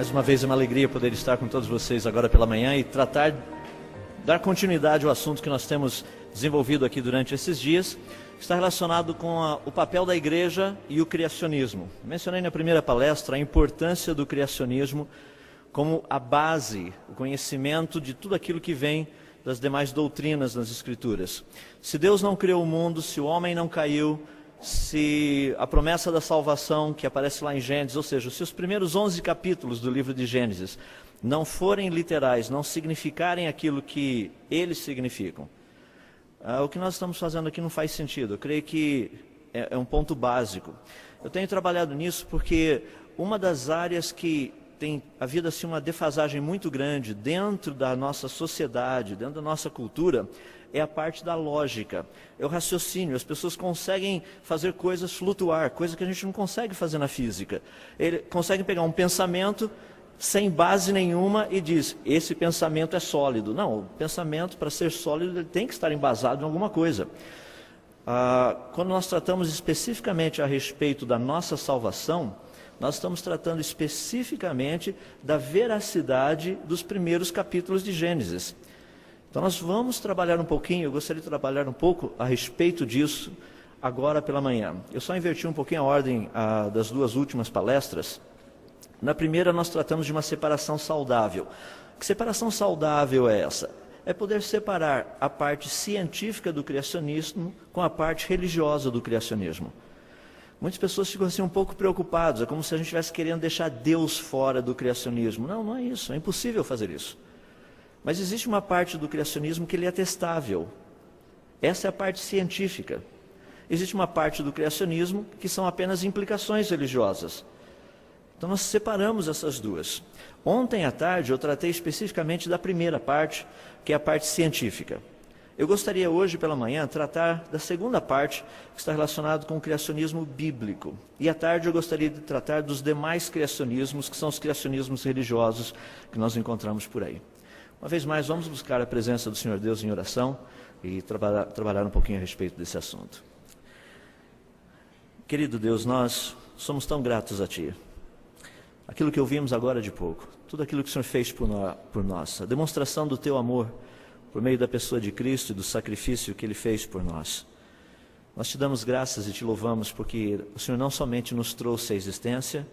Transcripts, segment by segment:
Mais uma vez é uma alegria poder estar com todos vocês agora pela manhã e dar continuidade ao assunto que nós temos desenvolvido aqui durante esses dias. Está relacionado com o papel da igreja e o criacionismo. Mencionei na primeira palestra a importância do criacionismo como a base, o conhecimento de tudo aquilo que vem das demais doutrinas nas Escrituras. Se Deus não criou o mundo, se o homem não caiu, se a promessa da salvação que aparece lá em Gênesis, ou seja, se os primeiros 11 capítulos do livro de Gênesis não forem literais, não significarem aquilo que eles significam, o que nós estamos fazendo aqui não faz sentido. Eu creio que é um ponto básico. Eu tenho trabalhado nisso porque uma das áreas que tem havido assim uma defasagem muito grande dentro da nossa sociedade, dentro da nossa cultura, é a parte da lógica, é o raciocínio. As pessoas conseguem fazer coisas flutuar, coisa que a gente não consegue fazer na física. Eles conseguem pegar um pensamento sem base nenhuma e diz, esse pensamento é sólido. Não, o pensamento, para ser sólido, ele tem que estar embasado em alguma coisa. Quando nós tratamos especificamente a respeito da nossa salvação, nós estamos tratando especificamente da veracidade dos primeiros capítulos de Gênesis. Então nós vamos trabalhar um pouquinho, eu gostaria de trabalhar um pouco a respeito disso agora pela manhã. Eu só inverti um pouquinho a ordem das duas últimas palestras. Na primeira nós tratamos de uma separação saudável. Que separação saudável é essa? É poder separar a parte científica do criacionismo com a parte religiosa do criacionismo. Muitas pessoas ficam assim um pouco preocupadas, é como se a gente estivesse querendo deixar Deus fora do criacionismo. Não, não é isso, é impossível fazer isso. Mas existe uma parte do criacionismo que ele é testável. Essa é a parte científica. Existe uma parte do criacionismo que são apenas implicações religiosas. Então nós separamos essas duas. Ontem à tarde eu tratei especificamente da primeira parte, que é a parte científica. Eu gostaria hoje pela manhã tratar da segunda parte, que está relacionada com o criacionismo bíblico. E à tarde eu gostaria de tratar dos demais criacionismos, que são os criacionismos religiosos que nós encontramos por aí. Uma vez mais, vamos buscar a presença do Senhor Deus em oração e trabalhar um pouquinho a respeito desse assunto. Querido Deus, nós somos tão gratos a Ti. Aquilo que ouvimos agora de pouco, tudo aquilo que o Senhor fez por nós, a demonstração do Teu amor por meio da pessoa de Cristo e do sacrifício que Ele fez por nós. Nós Te damos graças e Te louvamos porque o Senhor não somente nos trouxe a existência,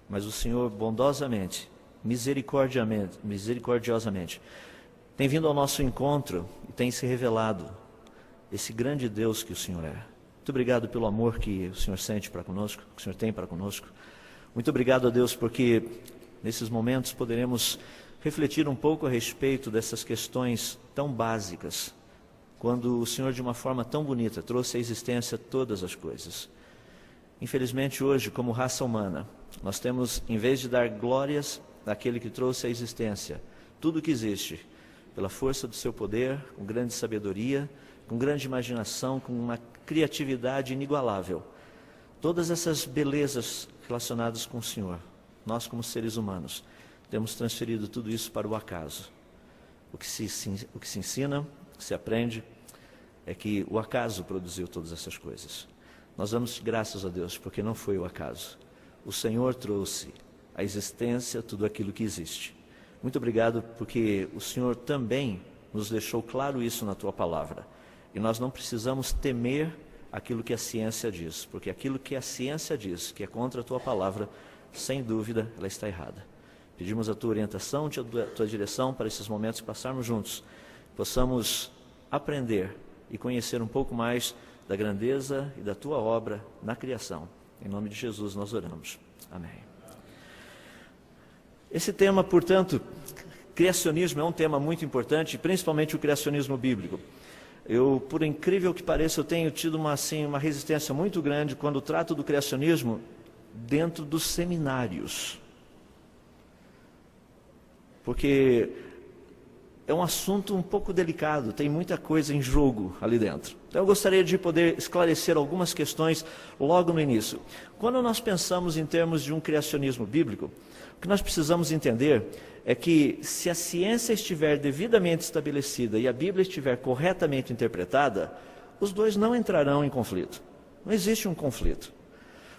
mas o Senhor bondosamente, misericordiosamente, tem vindo ao nosso encontro e tem se revelado esse grande Deus que o Senhor é. Muito obrigado pelo amor que o Senhor sente para conosco, que o Senhor tem para conosco. Muito obrigado a Deus porque nesses momentos poderemos refletir um pouco a respeito dessas questões tão básicas, quando o Senhor de uma forma tão bonita trouxe à existência todas as coisas. Infelizmente hoje, como raça humana, nós temos, em vez de dar glórias daquele que trouxe à existência tudo o que existe, pela força do seu poder, com grande sabedoria, com grande imaginação, com uma criatividade inigualável, todas essas belezas relacionadas com o Senhor, nós como seres humanos, temos transferido tudo isso para o acaso. O que se ensina, o que se aprende, é que o acaso produziu todas essas coisas. Nós damos graças a Deus, porque não foi o acaso. O Senhor trouxe à existência tudo aquilo que existe. Muito obrigado, porque o Senhor também nos deixou claro isso na Tua palavra. E nós não precisamos temer aquilo que a ciência diz, porque aquilo que a ciência diz, que é contra a Tua palavra, sem dúvida, ela está errada. Pedimos a Tua orientação, a Tua direção para esses momentos que passarmos juntos, possamos aprender e conhecer um pouco mais da grandeza e da Tua obra na criação. Em nome de Jesus nós oramos. Amém. Esse tema, portanto, criacionismo é um tema muito importante, principalmente o criacionismo bíblico. Eu, por incrível que pareça, eu tenho tido uma resistência muito grande quando trato do criacionismo dentro dos seminários. Porque é um assunto um pouco delicado, tem muita coisa em jogo ali dentro. Então eu gostaria de poder esclarecer algumas questões logo no início. Quando nós pensamos em termos de um criacionismo bíblico, o que nós precisamos entender é que se a ciência estiver devidamente estabelecida e a Bíblia estiver corretamente interpretada, os dois não entrarão em conflito. Não existe um conflito.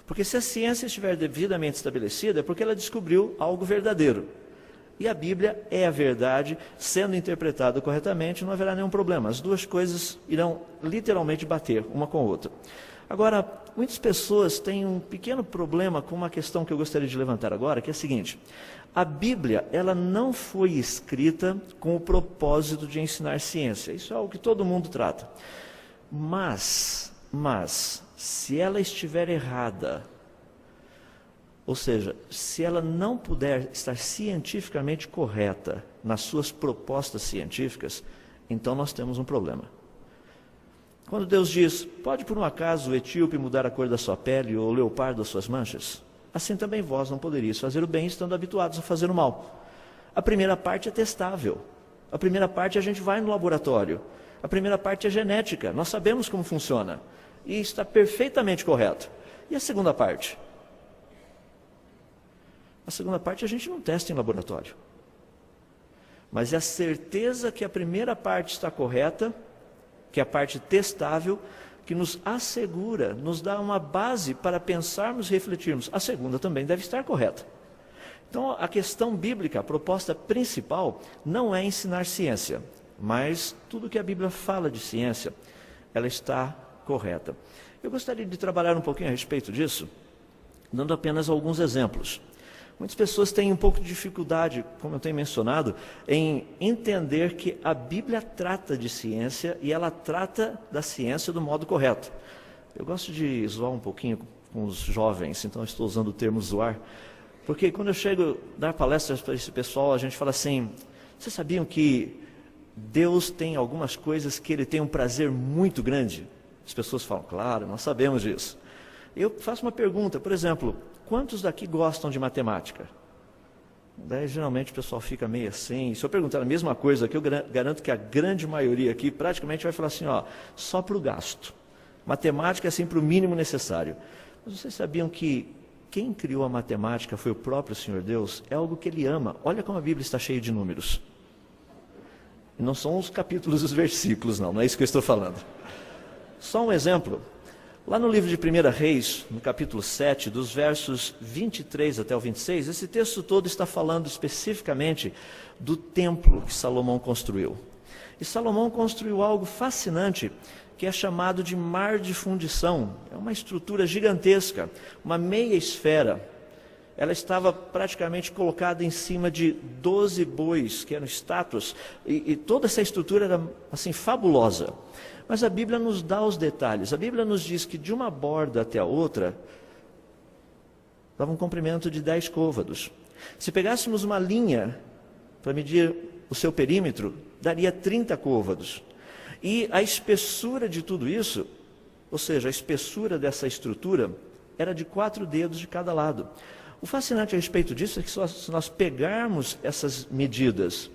Porque se a ciência estiver devidamente estabelecida, é porque ela descobriu algo verdadeiro. E a Bíblia é a verdade, sendo interpretada corretamente, não haverá nenhum problema. As duas coisas irão literalmente bater uma com a outra. Agora, muitas pessoas têm um pequeno problema com uma questão que eu gostaria de levantar agora, que é a seguinte: a Bíblia, ela não foi escrita com o propósito de ensinar ciência. Isso é algo que todo mundo trata. Mas, se ela estiver errada, ou seja, se ela não puder estar cientificamente correta nas suas propostas científicas, então nós temos um problema. Quando Deus diz, pode por um acaso o etíope mudar a cor da sua pele ou o leopardo as suas manchas? Assim também vós não poderíeis fazer o bem estando habituados a fazer o mal. A primeira parte é testável. A primeira parte a gente vai no laboratório. A primeira parte é genética. Nós sabemos como funciona. E está perfeitamente correto. E a segunda parte? A segunda parte a gente não testa em laboratório. Mas é a certeza que a primeira parte está correta, que é a parte testável, que nos assegura, nos dá uma base para pensarmos e refletirmos. A segunda também deve estar correta. Então, a questão bíblica, a proposta principal, não é ensinar ciência, mas tudo que a Bíblia fala de ciência, ela está correta. Eu gostaria de trabalhar um pouquinho a respeito disso, dando apenas alguns exemplos. Muitas pessoas têm um pouco de dificuldade, como eu tenho mencionado, em entender que a Bíblia trata de ciência e ela trata da ciência do modo correto. Eu gosto de zoar um pouquinho com os jovens, então estou usando o termo zoar, porque quando eu chego a dar palestras para esse pessoal, a gente fala assim, vocês sabiam que Deus tem algumas coisas que Ele tem um prazer muito grande? As pessoas falam, claro, nós sabemos disso. Eu faço uma pergunta, por exemplo, quantos daqui gostam de matemática? Daí geralmente o pessoal fica meio assim. Se eu perguntar a mesma coisa aqui, eu garanto que a grande maioria aqui praticamente vai falar assim, ó, só para o gasto. Matemática é assim para o mínimo necessário. Mas vocês sabiam que quem criou a matemática foi o próprio Senhor Deus? É algo que Ele ama. Olha como a Bíblia está cheia de números. E não são os capítulos e os versículos, não é isso que eu estou falando. Só um exemplo. Lá no livro de 1 Reis, no capítulo 7, dos versos 23 até o 26, esse texto todo está falando especificamente do templo que Salomão construiu. E Salomão construiu algo fascinante, que é chamado de mar de fundição. É uma estrutura gigantesca, uma meia esfera. Ela estava praticamente colocada em cima de 12 bois, que eram estátuas, e toda essa estrutura era assim fabulosa. Mas a Bíblia nos dá os detalhes. A Bíblia nos diz que de uma borda até a outra, dava um comprimento de 10 côvados. Se pegássemos uma linha para medir o seu perímetro, daria 30 côvados. E a espessura de tudo isso, ou seja, a espessura dessa estrutura, era de 4 dedos de cada lado. O fascinante a respeito disso é que se nós pegarmos essas medidas,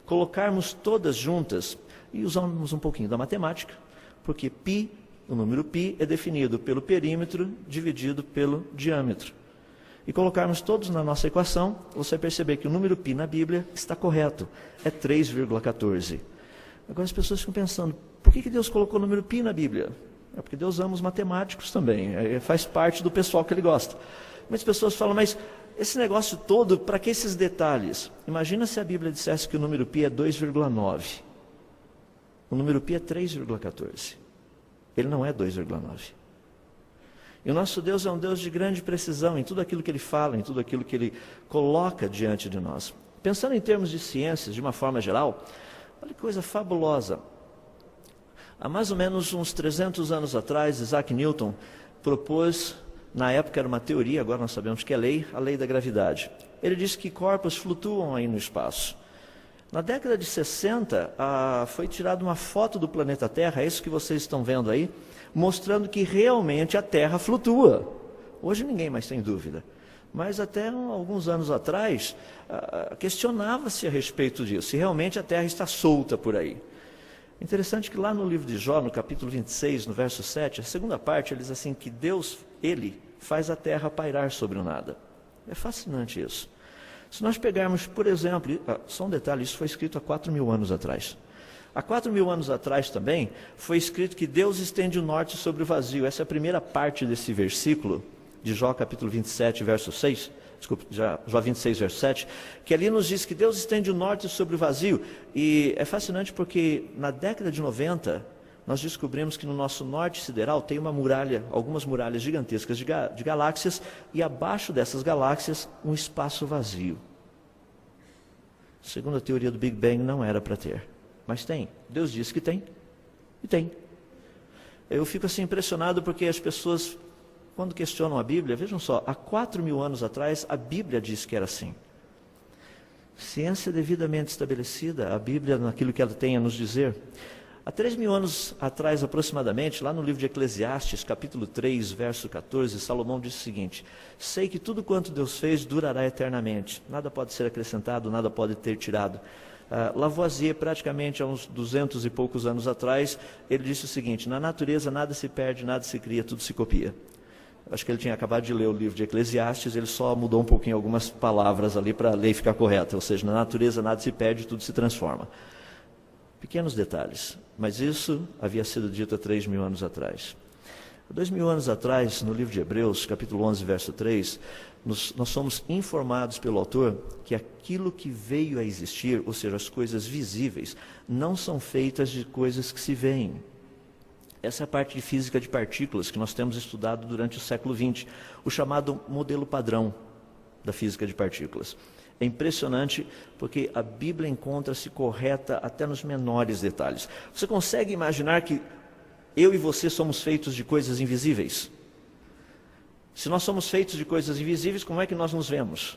colocarmos todas juntas, e usamos um pouquinho da matemática, porque π, o número π, é definido pelo perímetro dividido pelo diâmetro. E colocarmos todos na nossa equação, você vai perceber que o número π na Bíblia está correto, é 3,14. Agora as pessoas ficam pensando, por que Deus colocou o número π na Bíblia? É porque Deus ama os matemáticos também, faz parte do pessoal que Ele gosta. Muitas pessoas falam, mas esse negócio todo, para que esses detalhes? Imagina se a Bíblia dissesse que o número π é 2,9. O número π é 3,14. Ele não é 2,9. E o nosso Deus é um Deus de grande precisão em tudo aquilo que Ele fala, em tudo aquilo que Ele coloca diante de nós. Pensando em termos de ciências, de uma forma geral, olha que coisa fabulosa. Há mais ou menos uns 300 anos atrás, Isaac Newton propôs, na época era uma teoria, agora nós sabemos que é lei, a lei da gravidade. Ele disse que corpos flutuam aí no espaço. Na década de 60, foi tirada uma foto do planeta Terra, é isso que vocês estão vendo aí, mostrando que realmente a Terra flutua. Hoje ninguém mais tem dúvida. Mas até alguns anos atrás, questionava-se a respeito disso, se realmente a Terra está solta por aí. Interessante que lá no livro de Jó, no capítulo 26, no verso 7, a segunda parte, ele diz assim, que Deus, Ele, faz a Terra pairar sobre o nada. É fascinante isso. Se nós pegarmos, por exemplo, só um detalhe, isso foi escrito há 4.000 anos atrás. Há 4.000 anos atrás também, foi escrito que Deus estende o norte sobre o vazio. Essa é a primeira parte desse versículo, de Jó capítulo 27, verso 6, Jó 26, verso 7, que ali nos diz que Deus estende o norte sobre o vazio. E é fascinante porque na década de 90, nós descobrimos que no nosso norte sideral tem uma muralha, algumas muralhas gigantescas de galáxias, e abaixo dessas galáxias um espaço vazio. Segundo a teoria do Big Bang, não era para ter, mas tem. Deus disse que tem, e tem. Eu fico assim impressionado porque as pessoas, quando questionam a Bíblia, vejam só, há 4.000 anos atrás a Bíblia disse que era assim. Ciência devidamente estabelecida, a Bíblia naquilo que ela tem a nos dizer. Há 3.000 anos atrás aproximadamente, lá no livro de Eclesiastes, capítulo 3, verso 14, Salomão disse o seguinte: sei que tudo quanto Deus fez durará eternamente, nada pode ser acrescentado, nada pode ter tirado. Lavoisier, praticamente há uns 200 e poucos anos atrás, ele disse o seguinte: na natureza nada se perde, nada se cria, tudo se copia. Acho que ele tinha acabado de ler o livro de Eclesiastes, ele só mudou um pouquinho algumas palavras ali para a lei ficar correta, ou seja, na natureza nada se perde, tudo se transforma. Pequenos detalhes, mas isso havia sido dito há 3.000 anos atrás. 2.000 anos atrás, no livro de Hebreus, capítulo 11, verso 3, nós somos informados pelo autor que aquilo que veio a existir, ou seja, as coisas visíveis, não são feitas de coisas que se veem. Essa é a parte de física de partículas que nós temos estudado durante o século XX, o chamado modelo padrão da física de partículas. É impressionante porque a Bíblia encontra-se correta até nos menores detalhes. Você consegue imaginar que eu e você somos feitos de coisas invisíveis? Se nós somos feitos de coisas invisíveis, como é que nós nos vemos?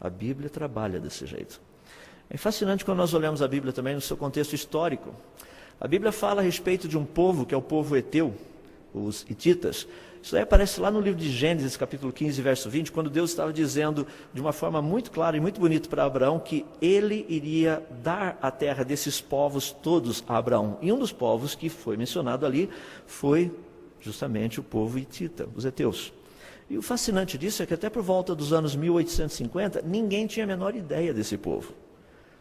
A Bíblia trabalha desse jeito. É fascinante quando nós olhamos a Bíblia também no seu contexto histórico. A Bíblia fala a respeito de um povo, que é o povo Eteu, os hititas. Isso aí aparece lá no livro de Gênesis, capítulo 15, verso 20, quando Deus estava dizendo de uma forma muito clara e muito bonita para Abraão que ele iria dar a terra desses povos todos a Abraão. E um dos povos que foi mencionado ali foi justamente o povo hitita, os heteus. E o fascinante disso é que até por volta dos anos 1850, ninguém tinha a menor ideia desse povo.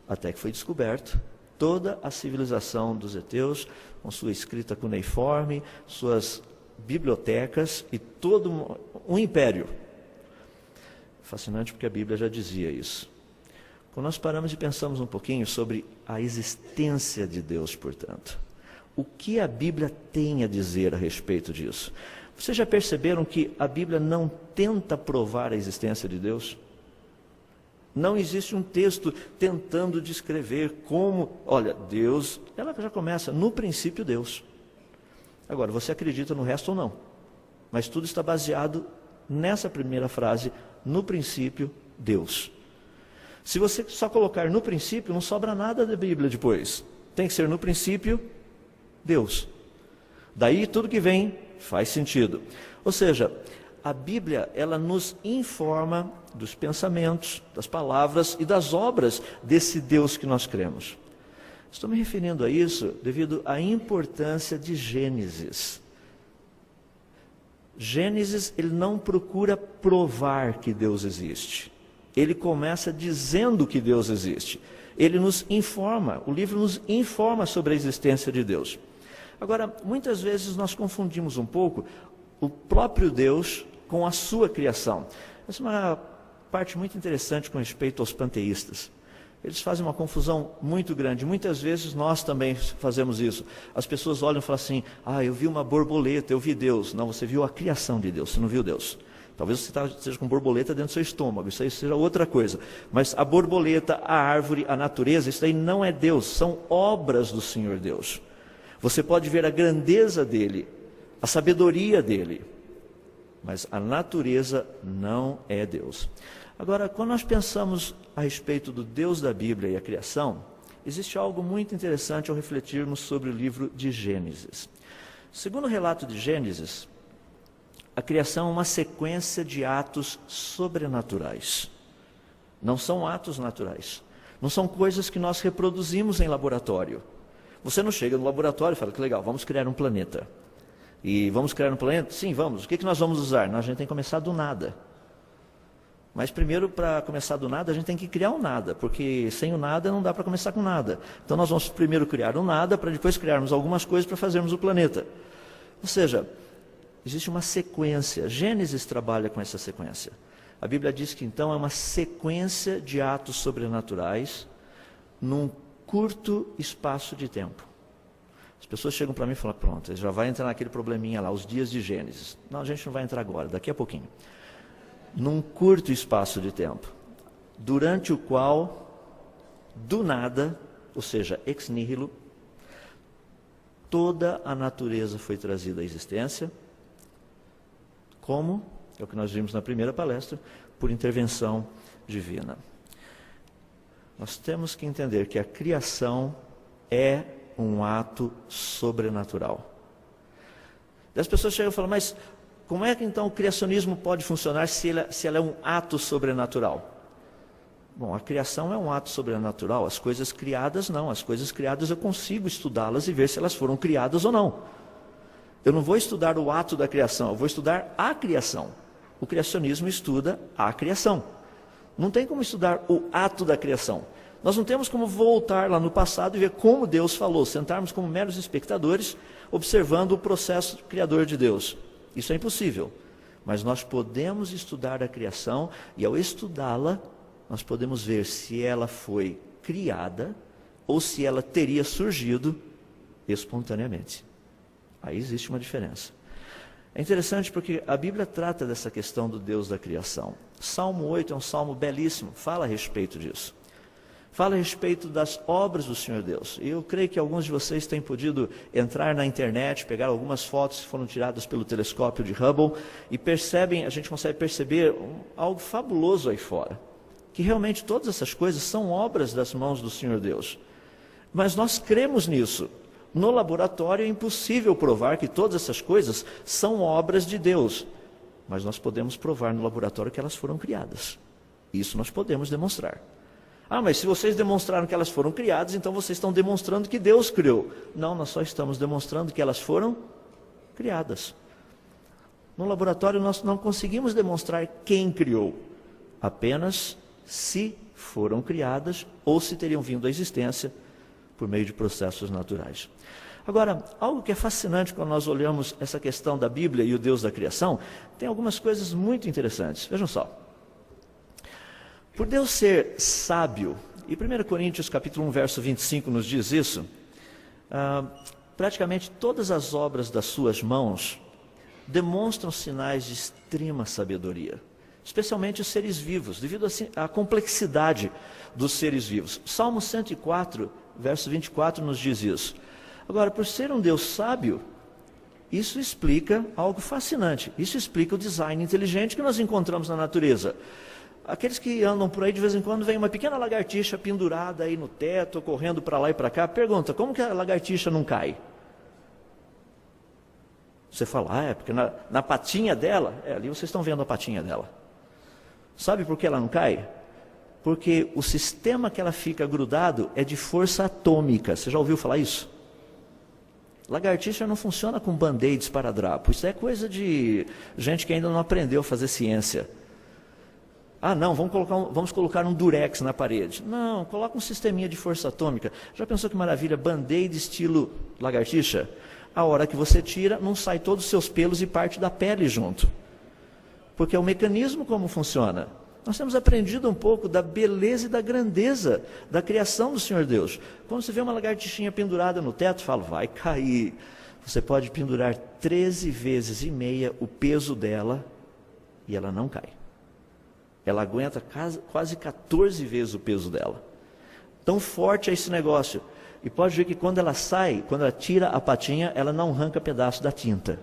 Até que foi descoberto toda a civilização dos heteus, com sua escrita cuneiforme, suas bibliotecas e todo um império. Fascinante porque a Bíblia já dizia isso. Quando nós paramos e pensamos um pouquinho sobre a existência de Deus, portanto, o que a Bíblia tem a dizer a respeito disso? Vocês já perceberam que a Bíblia não tenta provar a existência de Deus? Não existe um texto tentando descrever como, olha, Deus, ela já começa, no princípio Deus. Agora, você acredita no resto ou não? Mas tudo está baseado nessa primeira frase, no princípio, Deus. Se você só colocar no princípio, não sobra nada da Bíblia depois. Tem que ser no princípio, Deus. Daí tudo que vem faz sentido. Ou seja, a Bíblia, ela nos informa dos pensamentos, das palavras e das obras desse Deus que nós cremos. Estou me referindo a isso devido à importância de Gênesis. Gênesis, ele não procura provar que Deus existe. Ele começa dizendo que Deus existe. Ele nos informa, o livro nos informa sobre a existência de Deus. Agora, muitas vezes nós confundimos um pouco o próprio Deus com a sua criação. Essa é uma parte muito interessante com respeito aos panteístas. Eles fazem uma confusão muito grande. Muitas vezes nós também fazemos isso. As pessoas olham e falam assim: eu vi uma borboleta, eu vi Deus. Não, você viu a criação de Deus, você não viu Deus. Talvez você esteja com borboleta dentro do seu estômago, isso aí seja outra coisa. Mas a borboleta, a árvore, a natureza, isso aí não é Deus, são obras do Senhor Deus. Você pode ver a grandeza dele, a sabedoria dele, mas a natureza não é Deus. Agora, quando nós pensamos a respeito do Deus da Bíblia e a criação, existe algo muito interessante ao refletirmos sobre o livro de Gênesis. Segundo o relato de Gênesis, a criação é uma sequência de atos sobrenaturais. Não são atos naturais. Não são coisas que nós reproduzimos em laboratório. Você não chega no laboratório e fala: que legal, vamos criar um planeta. E vamos criar um planeta? Sim, vamos. O que nós vamos usar? A gente tem que começar do nada. Mas primeiro, para começar do nada, a gente tem que criar um nada, porque sem o nada não dá para começar com nada. Então nós vamos primeiro criar um nada, para depois criarmos algumas coisas para fazermos o planeta. Ou seja, existe uma sequência. Gênesis trabalha com essa sequência. A Bíblia diz que então é uma sequência de atos sobrenaturais num curto espaço de tempo. As pessoas chegam para mim e falam, pronto, já vai entrar naquele probleminha lá, os dias de Gênesis. Não, a gente não vai entrar agora, daqui a pouquinho. Num curto espaço de tempo, durante o qual, do nada, ou seja, ex nihilo, toda a natureza foi trazida à existência. Como? É o que nós vimos na primeira palestra, por intervenção divina. Nós temos que entender que a criação é um ato sobrenatural. As pessoas chegam e falam, mas como é que então o criacionismo pode funcionar se ela é um ato sobrenatural? Bom, a criação é um ato sobrenatural, as coisas criadas não. As coisas criadas eu consigo estudá-las e ver se elas foram criadas ou não. Eu não vou estudar o ato da criação, eu vou estudar a criação. O criacionismo estuda a criação. Não tem como estudar o ato da criação. Nós não temos como voltar lá no passado e ver como Deus falou, sentarmos como meros espectadores, observando o processo criador de Deus. Isso é impossível. Mas nós podemos estudar a criação e ao estudá-la, nós podemos ver se ela foi criada ou se ela teria surgido espontaneamente. Aí existe uma diferença. É interessante porque a Bíblia trata dessa questão do Deus da criação. Salmo 8 é um salmo belíssimo, fala a respeito disso. Fala a respeito das obras do Senhor Deus. E eu creio que alguns de vocês têm podido entrar na internet, pegar algumas fotos que foram tiradas pelo telescópio de Hubble e percebem, a gente consegue perceber algo fabuloso aí fora. Que realmente todas essas coisas são obras das mãos do Senhor Deus. Mas nós cremos nisso. No laboratório é impossível provar que todas essas coisas são obras de Deus. Mas nós podemos provar no laboratório que elas foram criadas. Isso nós podemos demonstrar. Ah, mas se vocês demonstraram que elas foram criadas, então vocês estão demonstrando que Deus criou. Não, nós só estamos demonstrando que elas foram criadas. No laboratório nós não conseguimos demonstrar quem criou. Apenas se foram criadas ou se teriam vindo à existência por meio de processos naturais. Agora, algo que é fascinante quando nós olhamos essa questão da Bíblia e o Deus da criação, tem algumas coisas muito interessantes. Vejam só. Por Deus ser sábio, e 1 Coríntios capítulo 1, verso 25 nos diz isso, praticamente todas as obras das suas mãos demonstram sinais de extrema sabedoria. Especialmente os seres vivos, devido à complexidade dos seres vivos. Salmo 104, verso 24 nos diz isso. Agora, por ser um Deus sábio, isso explica algo fascinante. Isso explica o design inteligente que nós encontramos na natureza. Aqueles que andam por aí de vez em quando, vem uma pequena lagartixa pendurada aí no teto, correndo para lá e para cá. Pergunta, como que a lagartixa não cai? Você fala, é porque na patinha dela, ali vocês estão vendo a patinha dela. Sabe por que ela não cai? Porque o sistema que ela fica grudado é de força atômica. Você já ouviu falar isso? Lagartixa não funciona com band-aids para drapo. Isso é coisa de gente que ainda não aprendeu a fazer ciência. Ah, não, vamos colocar um durex na parede. Não, coloca um sisteminha de força atômica. Já pensou que maravilha? Band-aid estilo lagartixa? A hora que você tira, não sai todos os seus pelos e parte da pele junto. Porque é o mecanismo como funciona. Nós temos aprendido um pouco da beleza e da grandeza da criação do Senhor Deus. Quando você vê uma lagartixinha pendurada no teto, fala, vai cair. Você pode pendurar 13 vezes e meia o peso dela e ela não cai. Ela aguenta quase 14 vezes o peso dela. Tão forte é esse negócio. E pode ver que quando ela sai, quando ela tira a patinha, ela não arranca pedaço da tinta.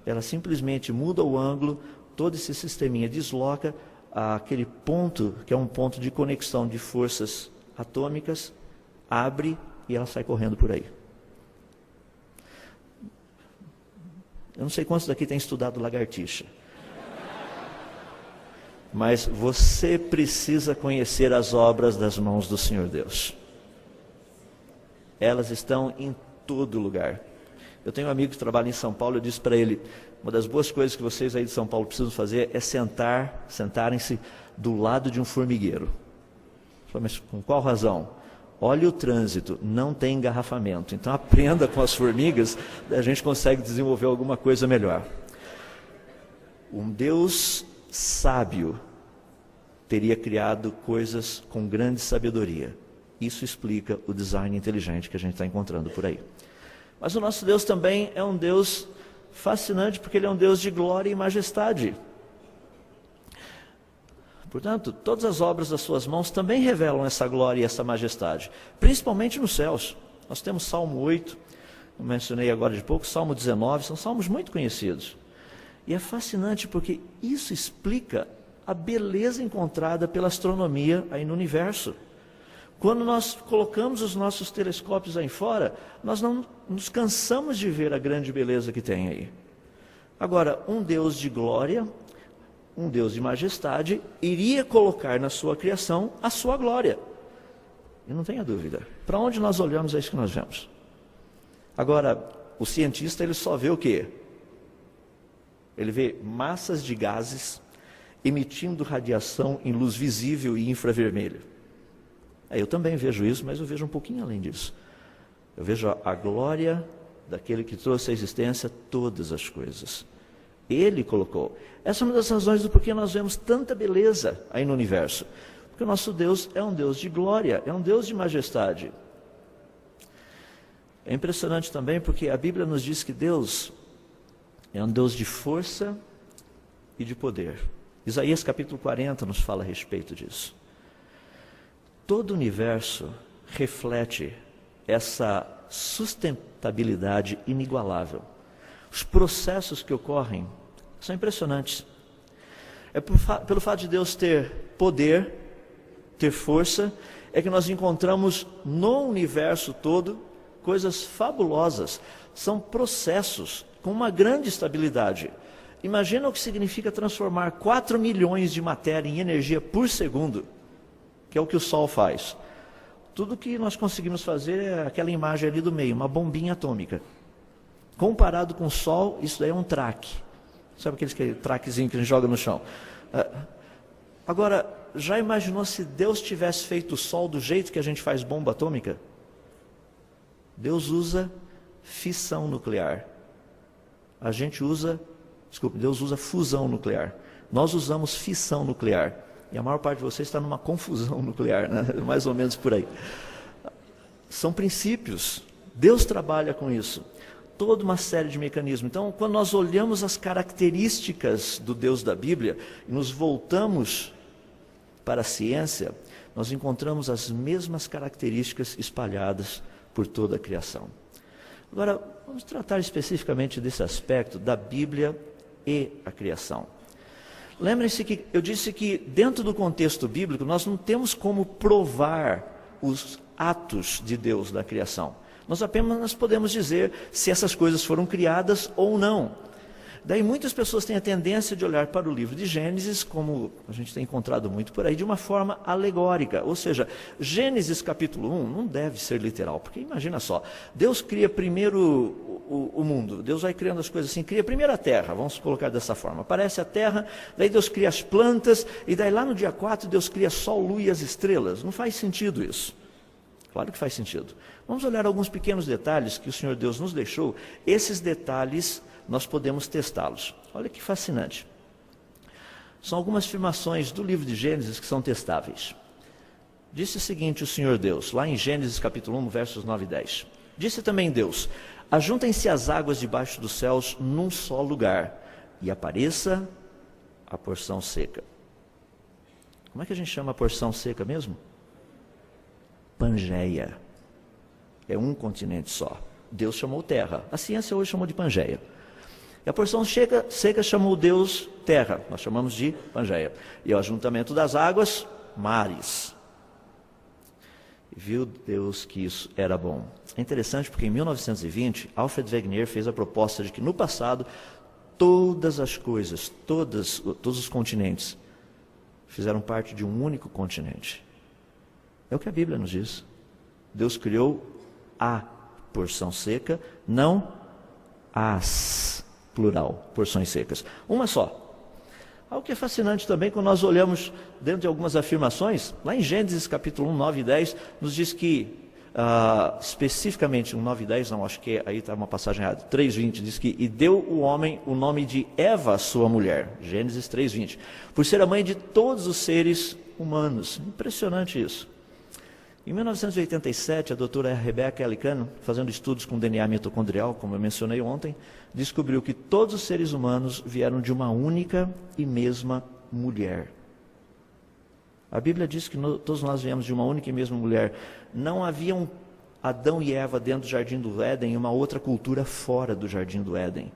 Ela simplesmente muda o ângulo, todo esse sisteminha desloca aquele ponto, que é um ponto de conexão de forças atômicas, abre e ela sai correndo por aí. Eu não sei quantos daqui têm estudado lagartixa. Mas você precisa conhecer as obras das mãos do Senhor Deus. Elas estão em todo lugar. Eu tenho um amigo que trabalha em São Paulo, eu disse para ele, uma das boas coisas que vocês aí de São Paulo precisam fazer é sentarem-se do lado de um formigueiro. Eu falei, mas com qual razão? olhe o trânsito, não tem engarrafamento. Então aprenda com as formigas, a gente consegue desenvolver alguma coisa melhor. Um Deus sábio teria criado coisas com grande sabedoria. Isso explica o design inteligente que a gente está encontrando por aí. Mas o nosso Deus também é um Deus fascinante, porque Ele é um Deus de glória e majestade. Portanto, todas as obras das suas mãos também revelam essa glória e essa majestade, principalmente nos céus. Nós temos Salmo 8, eu mencionei agora de pouco, Salmo 19, são salmos muito conhecidos. E é fascinante porque isso explica a beleza encontrada pela astronomia aí no universo. Quando nós colocamos os nossos telescópios aí fora, nós não nos cansamos de ver a grande beleza que tem aí. Agora, um Deus de glória, um Deus de majestade, iria colocar na sua criação a sua glória. E não tenha dúvida, para onde nós olhamos é isso que nós vemos. Agora, o cientista ele só vê o quê? Ele vê massas de gases emitindo radiação em luz visível e infravermelho. Eu também vejo isso, mas eu vejo um pouquinho além disso. Eu vejo a glória daquele que trouxe à existência todas as coisas. Ele colocou. Essa é uma das razões do porquê nós vemos tanta beleza aí no universo. Porque o nosso Deus é um Deus de glória, é um Deus de majestade. É impressionante também porque a Bíblia nos diz que Deus é um Deus de força e de poder. Isaías capítulo 40 nos fala a respeito disso. Todo o universo reflete essa sustentabilidade inigualável. Os processos que ocorrem são impressionantes. É pelo fato de Deus ter poder, ter força, é que nós encontramos no universo todo coisas fabulosas. São processos com uma grande estabilidade. Imagina o que significa transformar 4 milhões de matéria em energia por segundo, que é o que o Sol faz. Tudo que nós conseguimos fazer é aquela imagem ali do meio, uma bombinha atômica. Comparado com o Sol, isso daí é um traque. Sabe aquele traquezinho que a gente joga no chão? Agora, já imaginou se Deus tivesse feito o Sol do jeito que a gente faz bomba atômica? Deus usa fissão nuclear. Deus usa fusão nuclear. Nós usamos fissão nuclear. E a maior parte de vocês está numa confusão nuclear, né? Mais ou menos por aí. São princípios. Deus trabalha com isso. Toda uma série de mecanismos. Então, quando nós olhamos as características do Deus da Bíblia e nos voltamos para a ciência, nós encontramos as mesmas características espalhadas por toda a criação. Agora, vamos tratar especificamente desse aspecto da Bíblia e a criação. Lembrem-se que eu disse que dentro do contexto bíblico nós não temos como provar os atos de Deus da criação. Nós apenas podemos dizer se essas coisas foram criadas ou não. Daí muitas pessoas têm a tendência de olhar para o livro de Gênesis, como a gente tem encontrado muito por aí, de uma forma alegórica. Ou seja, Gênesis capítulo 1 não deve ser literal, porque imagina só, Deus cria primeiro o mundo, Deus vai criando as coisas assim, cria primeiro a terra, vamos colocar dessa forma. Aparece a terra, daí Deus cria as plantas, e daí lá no dia 4 Deus cria sol, lua e as estrelas. Não faz sentido isso. Claro que faz sentido. Vamos olhar alguns pequenos detalhes que o Senhor Deus nos deixou. Esses detalhes nós podemos testá-los. Olha que fascinante. São algumas afirmações do livro de Gênesis que são testáveis. Disse o seguinte o Senhor Deus, lá em Gênesis capítulo 1, versos 9 e 10. Disse também Deus: ajuntem-se as águas debaixo dos céus num só lugar, e apareça a porção seca. Como é que a gente chama a porção seca mesmo? Pangeia. É um continente só. Deus chamou terra. A ciência hoje chamou de Pangeia. E a porção seca chamou Deus terra. Nós chamamos de Pangeia. E o ajuntamento das águas, mares. E viu Deus que isso era bom. É interessante porque em 1920, Alfred Wegener fez a proposta de que no passado, todas as coisas, todos os continentes, fizeram parte de um único continente. É o que a Bíblia nos diz. Deus criou a porção seca, não as, plural, porções secas. Uma só. Algo que é fascinante também, quando nós olhamos dentro de algumas afirmações, lá em Gênesis capítulo 1, 9 e 10, nos diz que, especificamente, 1, 9 e 10, não, acho que aí está uma passagem errada, 3:20, diz que, e deu o homem o nome de Eva, sua mulher, Gênesis 3:20, por ser a mãe de todos os seres humanos. Impressionante isso. Em 1987, a doutora Rebecca Ellicano, fazendo estudos com DNA mitocondrial, como eu mencionei ontem, descobriu que todos os seres humanos vieram de uma única e mesma mulher. A Bíblia diz que todos nós viemos de uma única e mesma mulher. Não havia Adão e Eva dentro do Jardim do Éden e uma outra cultura fora do Jardim do Éden.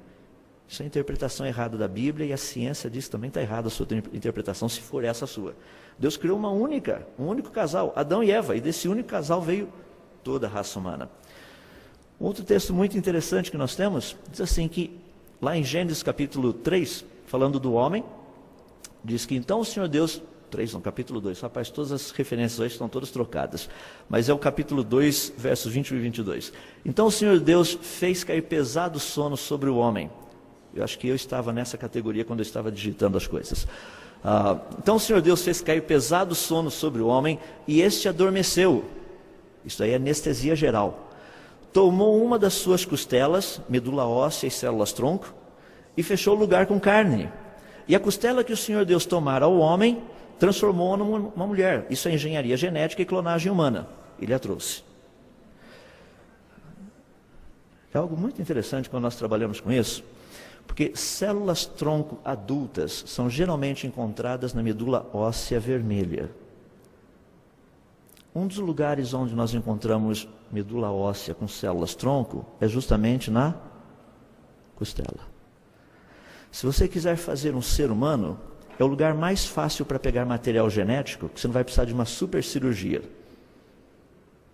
Isso é a interpretação errada da Bíblia, e a ciência diz que também está errada a sua interpretação, se for essa a sua. Deus criou um único casal, Adão e Eva, e desse único casal veio toda a raça humana. Outro texto muito interessante que nós temos, diz assim que, lá em Gênesis capítulo 3, falando do homem, diz que então o Senhor Deus, capítulo 2, rapaz, todas as referências hoje estão todas trocadas, mas é o capítulo 2, versos 21 e 22. Então o Senhor Deus fez cair pesado sono sobre o homem. Eu acho que eu estava nessa categoria quando eu estava digitando as coisas. Então o Senhor Deus fez cair pesado sono sobre o homem, e este adormeceu. Isso aí é anestesia geral. Tomou uma das suas costelas, medula óssea e células-tronco, e fechou o lugar com carne. E a costela que o Senhor Deus tomara ao homem, transformou-a numa mulher. Isso é engenharia genética e clonagem humana. Ele a trouxe. É algo muito interessante quando nós trabalhamos com isso, porque células-tronco adultas são geralmente encontradas na medula óssea vermelha. Um dos lugares onde nós encontramos medula óssea com células-tronco é justamente na costela. Se você quiser fazer um ser humano, é o lugar mais fácil para pegar material genético, que você não vai precisar de uma super cirurgia.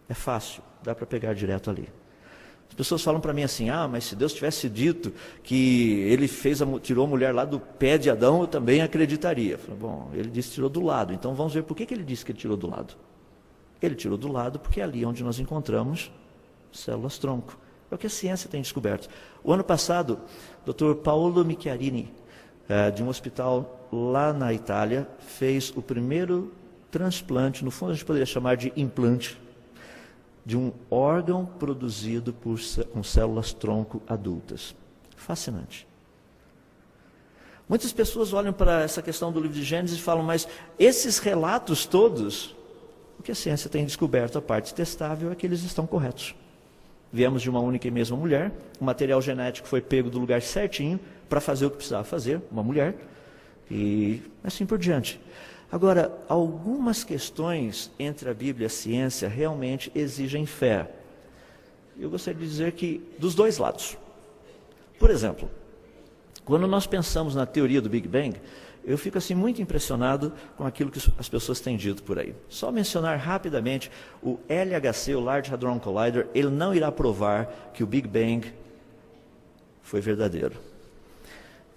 É fácil, dá para pegar direto ali. As pessoas falam para mim assim, mas se Deus tivesse dito que ele tirou a mulher lá do pé de Adão, eu também acreditaria. Eu falo, bom, ele disse que tirou do lado, então vamos ver por que ele disse que ele tirou do lado. Ele tirou do lado porque é ali onde nós encontramos células-tronco. É o que a ciência tem descoberto. O ano passado, o Dr. Paolo Michiarini, de um hospital lá na Itália, fez o primeiro transplante, no fundo a gente poderia chamar de implante, de um órgão produzido com células-tronco adultas. Fascinante. Muitas pessoas olham para essa questão do livro de Gênesis e falam, mas esses relatos todos, o que a ciência tem descoberto, a parte testável, é que eles estão corretos. Viemos de uma única e mesma mulher, o material genético foi pego do lugar certinho para fazer o que precisava fazer, uma mulher, e assim por diante. Agora, algumas questões entre a Bíblia e a ciência realmente exigem fé. Eu gostaria de dizer que dos dois lados. Por exemplo, quando nós pensamos na teoria do Big Bang, eu fico assim muito impressionado com aquilo que as pessoas têm dito por aí. Só mencionar rapidamente o LHC, o Large Hadron Collider, ele não irá provar que o Big Bang foi verdadeiro.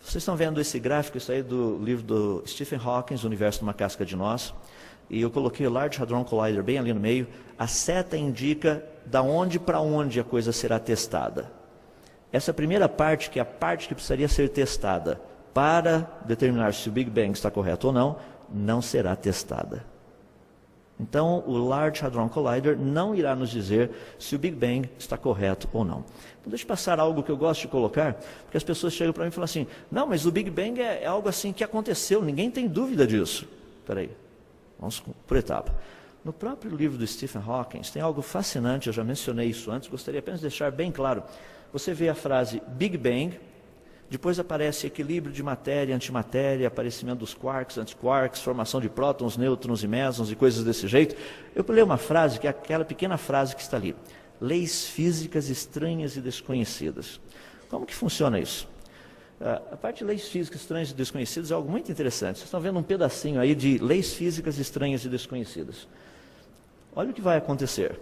Vocês estão vendo esse gráfico, isso aí do livro do Stephen Hawking, O Universo numa Casca de Nós, e eu coloquei o Large Hadron Collider bem ali no meio. A seta indica da onde para onde a coisa será testada. Essa primeira parte, que é a parte que precisaria ser testada para determinar se o Big Bang está correto ou não, não será testada. Então, o Large Hadron Collider não irá nos dizer se o Big Bang está correto ou não. Então, deixa eu passar algo que eu gosto de colocar, porque as pessoas chegam para mim e falam assim, não, mas o Big Bang é algo assim que aconteceu, ninguém tem dúvida disso. Espera aí, vamos por etapa. No próprio livro do Stephen Hawking, tem algo fascinante, eu já mencionei isso antes, gostaria apenas de deixar bem claro. Você vê a frase Big Bang, depois aparece equilíbrio de matéria, antimatéria, aparecimento dos quarks, antiquarks, formação de prótons, nêutrons e mesons e coisas desse jeito. Eu pulei uma frase, que é aquela pequena frase que está ali. Leis físicas estranhas e desconhecidas. Como que funciona isso? A parte de leis físicas estranhas e desconhecidas é algo muito interessante. Vocês estão vendo um pedacinho aí de leis físicas estranhas e desconhecidas. Olha o que vai acontecer.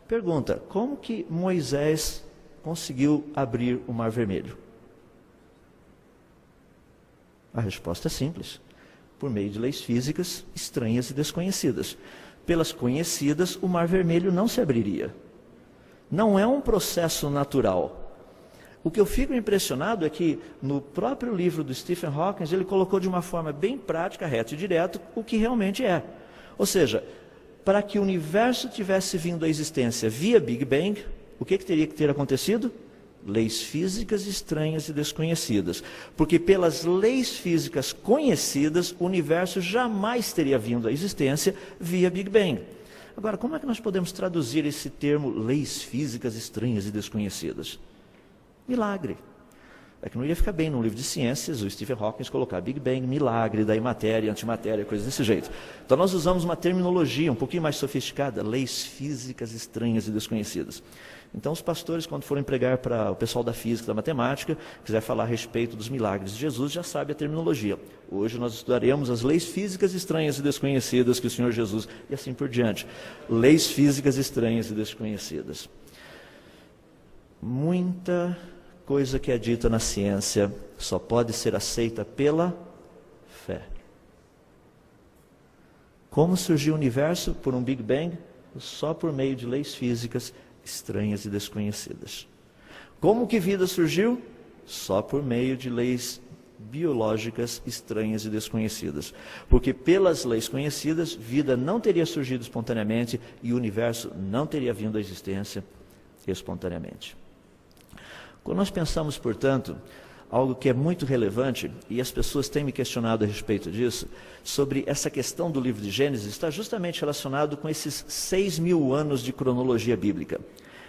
Pergunta, como que Moisés conseguiu abrir o Mar Vermelho? A resposta é simples, por meio de leis físicas estranhas e desconhecidas. Pelas conhecidas, o Mar Vermelho não se abriria. Não é um processo natural. O que eu fico impressionado é que no próprio livro do Stephen Hawking, ele colocou de uma forma bem prática, reta e direta, o que realmente é. Ou seja, para que o universo tivesse vindo à existência via Big Bang, o que teria que ter acontecido? Leis físicas estranhas e desconhecidas. Porque pelas leis físicas conhecidas, o universo jamais teria vindo à existência via Big Bang. Agora, como é que nós podemos traduzir esse termo leis físicas estranhas e desconhecidas? Milagre. É que não ia ficar bem num livro de ciências, o Stephen Hawking colocar Big Bang, milagre, daí matéria, antimatéria, coisas desse jeito. Então nós usamos uma terminologia um pouquinho mais sofisticada, leis físicas estranhas e desconhecidas. Então os pastores, quando forem pregar para o pessoal da física, da matemática, quiser falar a respeito dos milagres de Jesus, já sabe a terminologia. Hoje nós estudaremos as leis físicas estranhas e desconhecidas que o Senhor Jesus, e assim por diante. Leis físicas estranhas e desconhecidas. Muita coisa que é dita na ciência só pode ser aceita pela fé. Como surgiu o universo por um Big Bang? Só por meio de leis físicas estranhas e desconhecidas. Como que vida surgiu? Só por meio de leis biológicas estranhas e desconhecidas. Porque pelas leis conhecidas, vida não teria surgido espontaneamente e o universo não teria vindo à existência espontaneamente. Quando nós pensamos, portanto, algo que é muito relevante, e as pessoas têm me questionado a respeito disso, sobre essa questão do livro de Gênesis, está justamente relacionado com esses 6.000 anos de cronologia bíblica.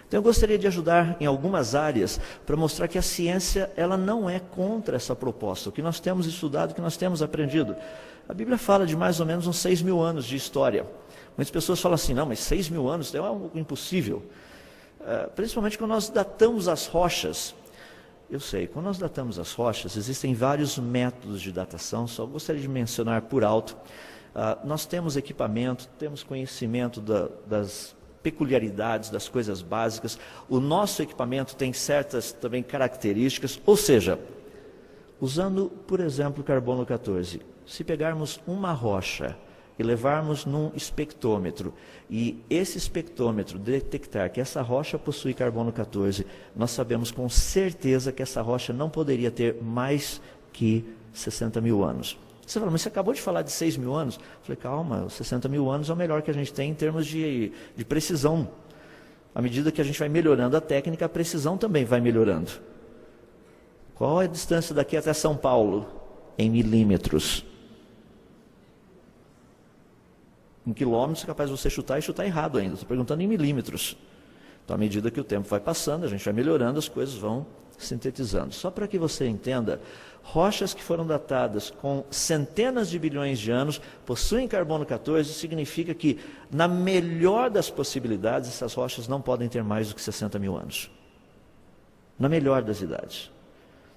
Então eu gostaria de ajudar em algumas áreas para mostrar que a ciência ela não é contra essa proposta. O que nós temos estudado, o que nós temos aprendido. A Bíblia fala de mais ou menos uns 6.000 anos de história. Muitas pessoas falam assim, não, mas 6.000 anos é algo impossível. Principalmente quando nós datamos as rochas. Eu sei, quando nós datamos as rochas, existem vários métodos de datação, só gostaria de mencionar por alto. Nós temos equipamento, temos conhecimento das peculiaridades, das coisas básicas. O nosso equipamento tem certas também características, ou seja, usando, por exemplo, carbono 14, se pegarmos uma rocha e levarmos num espectrômetro, e esse espectrômetro detectar que essa rocha possui carbono 14, nós sabemos com certeza que essa rocha não poderia ter mais que 60.000 anos. Você fala, mas você acabou de falar de 6.000 anos? Eu falei, calma, 60.000 anos é o melhor que a gente tem em termos de precisão. À medida que a gente vai melhorando a técnica, a precisão também vai melhorando. Qual é a distância daqui até São Paulo? Em milímetros. Em quilômetros é capaz de você chutar e chutar errado ainda. Estou perguntando em milímetros. Então, à medida que o tempo vai passando, a gente vai melhorando, as coisas vão sintetizando. Só para que você entenda, rochas que foram datadas com centenas de bilhões de anos, possuem carbono 14, significa que, na melhor das possibilidades, essas rochas não podem ter mais do que 60.000 anos. Na melhor das idades.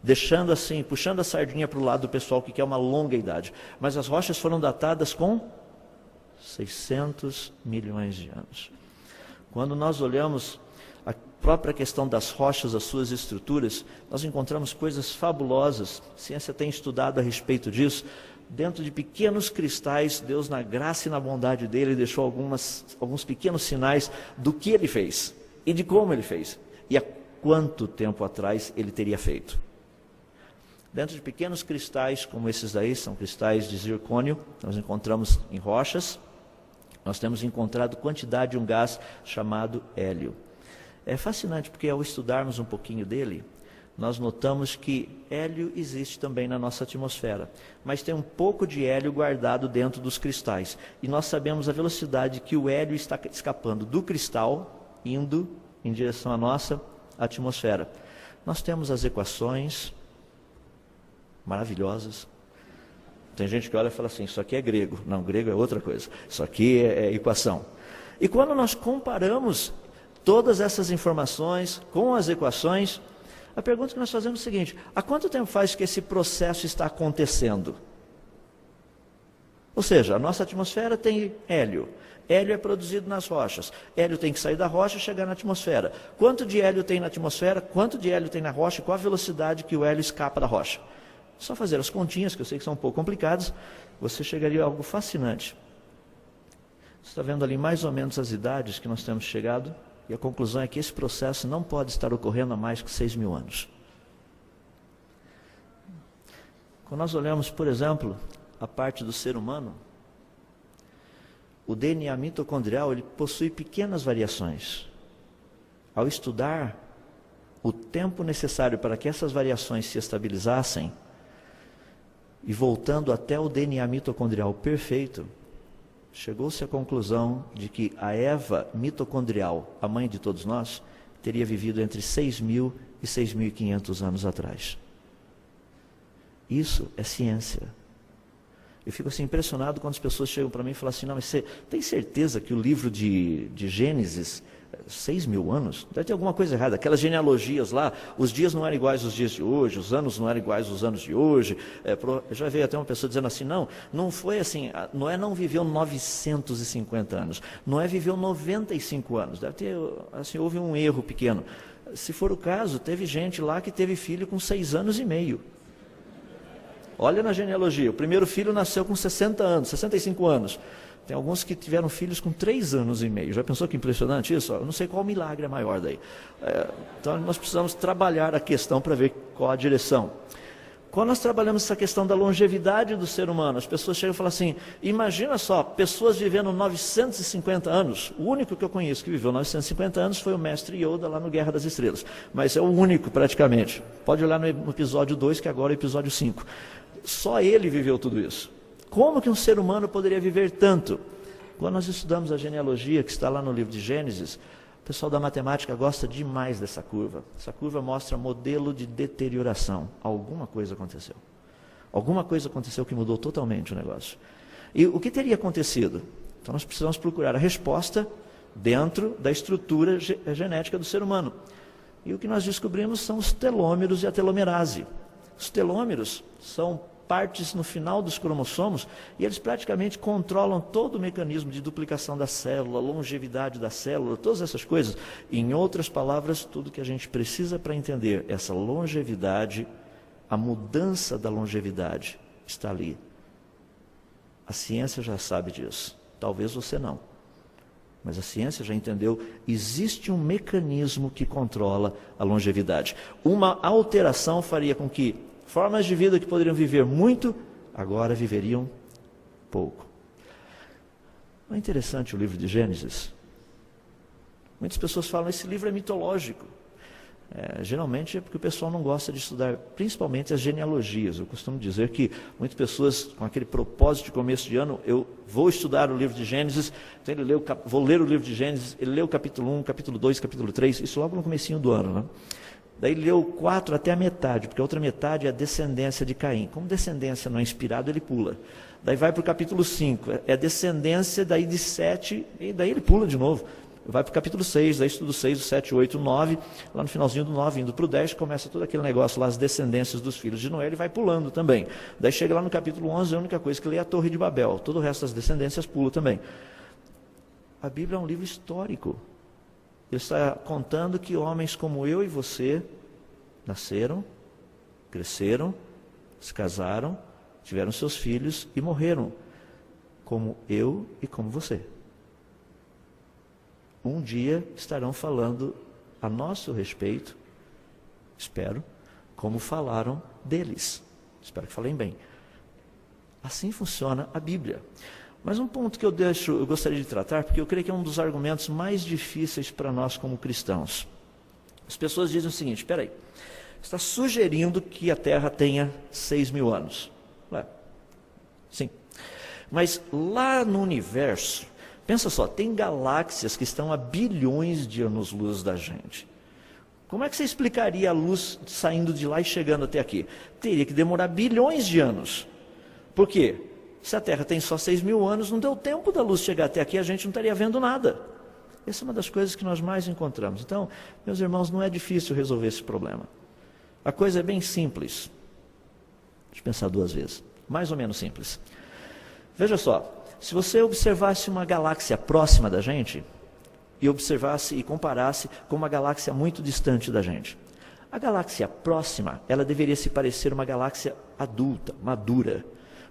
Deixando assim, puxando a sardinha para o lado do pessoal que quer uma longa idade. Mas as rochas foram datadas com 600 milhões de anos. Quando nós olhamos a própria questão das rochas, as suas estruturas, nós encontramos coisas fabulosas. A ciência tem estudado a respeito disso. Dentro de pequenos cristais, Deus, na graça e na bondade dele, deixou alguns pequenos sinais do que ele fez e de como ele fez e há quanto tempo atrás ele teria feito. Dentro de pequenos cristais, como esses daí, são cristais de zircônio, nós encontramos em rochas. Nós temos encontrado quantidade de um gás chamado hélio. É fascinante porque ao estudarmos um pouquinho dele, nós notamos que hélio existe também na nossa atmosfera, mas tem um pouco de hélio guardado dentro dos cristais. E nós sabemos a velocidade que o hélio está escapando do cristal, indo em direção à nossa atmosfera. Nós temos as equações maravilhosas. Tem gente que olha e fala assim, isso aqui é grego. Não, grego é outra coisa. Isso aqui é equação. E quando nós comparamos todas essas informações com as equações, a pergunta que nós fazemos é o seguinte, há quanto tempo faz que esse processo está acontecendo? Ou seja, a nossa atmosfera tem hélio. Hélio é produzido nas rochas. Hélio tem que sair da rocha e chegar na atmosfera. Quanto de hélio tem na atmosfera? Quanto de hélio tem na rocha? Qual a velocidade que o hélio escapa da rocha? Só fazer as continhas, que eu sei que são um pouco complicadas, você chegaria a algo fascinante. Você está vendo ali mais ou menos as idades que nós temos chegado, e a conclusão é que esse processo não pode estar ocorrendo há mais que 6.000 anos. Quando nós olhamos, por exemplo, a parte do ser humano, o DNA mitocondrial ele possui pequenas variações. Ao estudar o tempo necessário para que essas variações se estabilizassem, e voltando até o DNA mitocondrial perfeito, chegou-se à conclusão de que a Eva mitocondrial, a mãe de todos nós, teria vivido entre 6.000 e 6.500 anos atrás. Isso é ciência. Eu fico assim impressionado quando as pessoas chegam para mim e falam assim, não, mas você tem certeza que o livro de Gênesis, 6.000 anos? Deve ter alguma coisa errada. Aquelas genealogias lá, os dias não eram iguais aos dias de hoje, os anos não eram iguais aos anos de hoje. Já veio até uma pessoa dizendo assim, não foi assim, Noé não viveu 950 anos, Noé viveu 95 anos. Deve ter, assim, houve um erro pequeno. Se for o caso, teve gente lá que teve filho com 6 anos e meio. Olha na genealogia, o primeiro filho nasceu com 60 anos, 65 anos. Tem alguns que tiveram filhos com 3 anos e meio. Já pensou que impressionante isso? Eu não sei qual milagre é maior daí. Então nós precisamos trabalhar a questão para ver qual a direção. Quando nós trabalhamos essa questão da longevidade do ser humano, as pessoas chegam e falam assim, imagina só, pessoas vivendo 950 anos, o único que eu conheço que viveu 950 anos foi o mestre Yoda lá no Guerra das Estrelas, mas é o único praticamente, pode olhar no episódio 2 que agora é o episódio 5, só ele viveu tudo isso. Como que um ser humano poderia viver tanto? Quando nós estudamos a genealogia que está lá no livro de Gênesis, o pessoal da matemática gosta demais dessa curva. Essa curva mostra modelo de deterioração. Alguma coisa aconteceu. Alguma coisa aconteceu que mudou totalmente o negócio. E o que teria acontecido? Então nós precisamos procurar a resposta dentro da estrutura genética do ser humano. E o que nós descobrimos são os telômeros e a telomerase. Os telômeros são partes no final dos cromossomos e eles praticamente controlam todo o mecanismo de duplicação da célula, longevidade da célula, todas essas coisas. Em outras palavras, tudo que a gente precisa para entender essa longevidade, a mudança da longevidade está ali. A ciência já sabe disso, talvez você não, mas a ciência já entendeu, existe um mecanismo que controla a longevidade. Uma alteração faria com que formas de vida que poderiam viver muito, agora viveriam pouco. Não é interessante o livro de Gênesis? Muitas pessoas falam, esse livro é mitológico. Geralmente é porque o pessoal não gosta de estudar, principalmente as genealogias. Eu costumo dizer que muitas pessoas, com aquele propósito de começo de ano, eu vou estudar o livro de Gênesis, então vou ler o livro de Gênesis, ele lê o capítulo 1, capítulo 2, capítulo 3, isso logo no comecinho do ano, né? Daí ele leu 4 até a metade, porque a outra metade é a descendência de Caim. Como descendência não é inspirado, ele pula. Daí vai para o capítulo 5, é a descendência daí de 7, e daí ele pula de novo. Vai para o capítulo 6, daí estuda o 6, o 7, o 8, o 9, lá no finalzinho do 9, indo para o 10, começa todo aquele negócio lá, as descendências dos filhos de Noé, ele vai pulando também. Daí chega lá no capítulo 11, a única coisa que lê é a Torre de Babel, todo o resto das descendências pula também. A Bíblia é um livro histórico. Ele está contando que homens como eu e você nasceram, cresceram, se casaram, tiveram seus filhos e morreram, como eu e como você. Um dia estarão falando a nosso respeito, espero, como falaram deles. Espero que falem bem. Assim funciona a Bíblia. Mas um ponto que eu gostaria de tratar, porque eu creio que é um dos argumentos mais difíceis para nós como cristãos. As pessoas dizem o seguinte, espera aí, está sugerindo que a Terra tenha 6.000 anos. Sim. Mas lá no universo, pensa só, tem galáxias que estão a bilhões de anos-luz da gente. Como é que você explicaria a luz saindo de lá e chegando até aqui? Teria que demorar bilhões de anos. Por quê? Se a Terra tem só 6.000 anos, não deu tempo da luz chegar até aqui, a gente não estaria vendo nada. Essa é uma das coisas que nós mais encontramos. Então, meus irmãos, não é difícil resolver esse problema. A coisa é bem simples. Deixa eu pensar 2 vezes. Mais ou menos simples. Veja só, se você observasse uma galáxia próxima da gente, e observasse e comparasse com uma galáxia muito distante da gente. A galáxia próxima, ela deveria se parecer uma galáxia adulta, madura,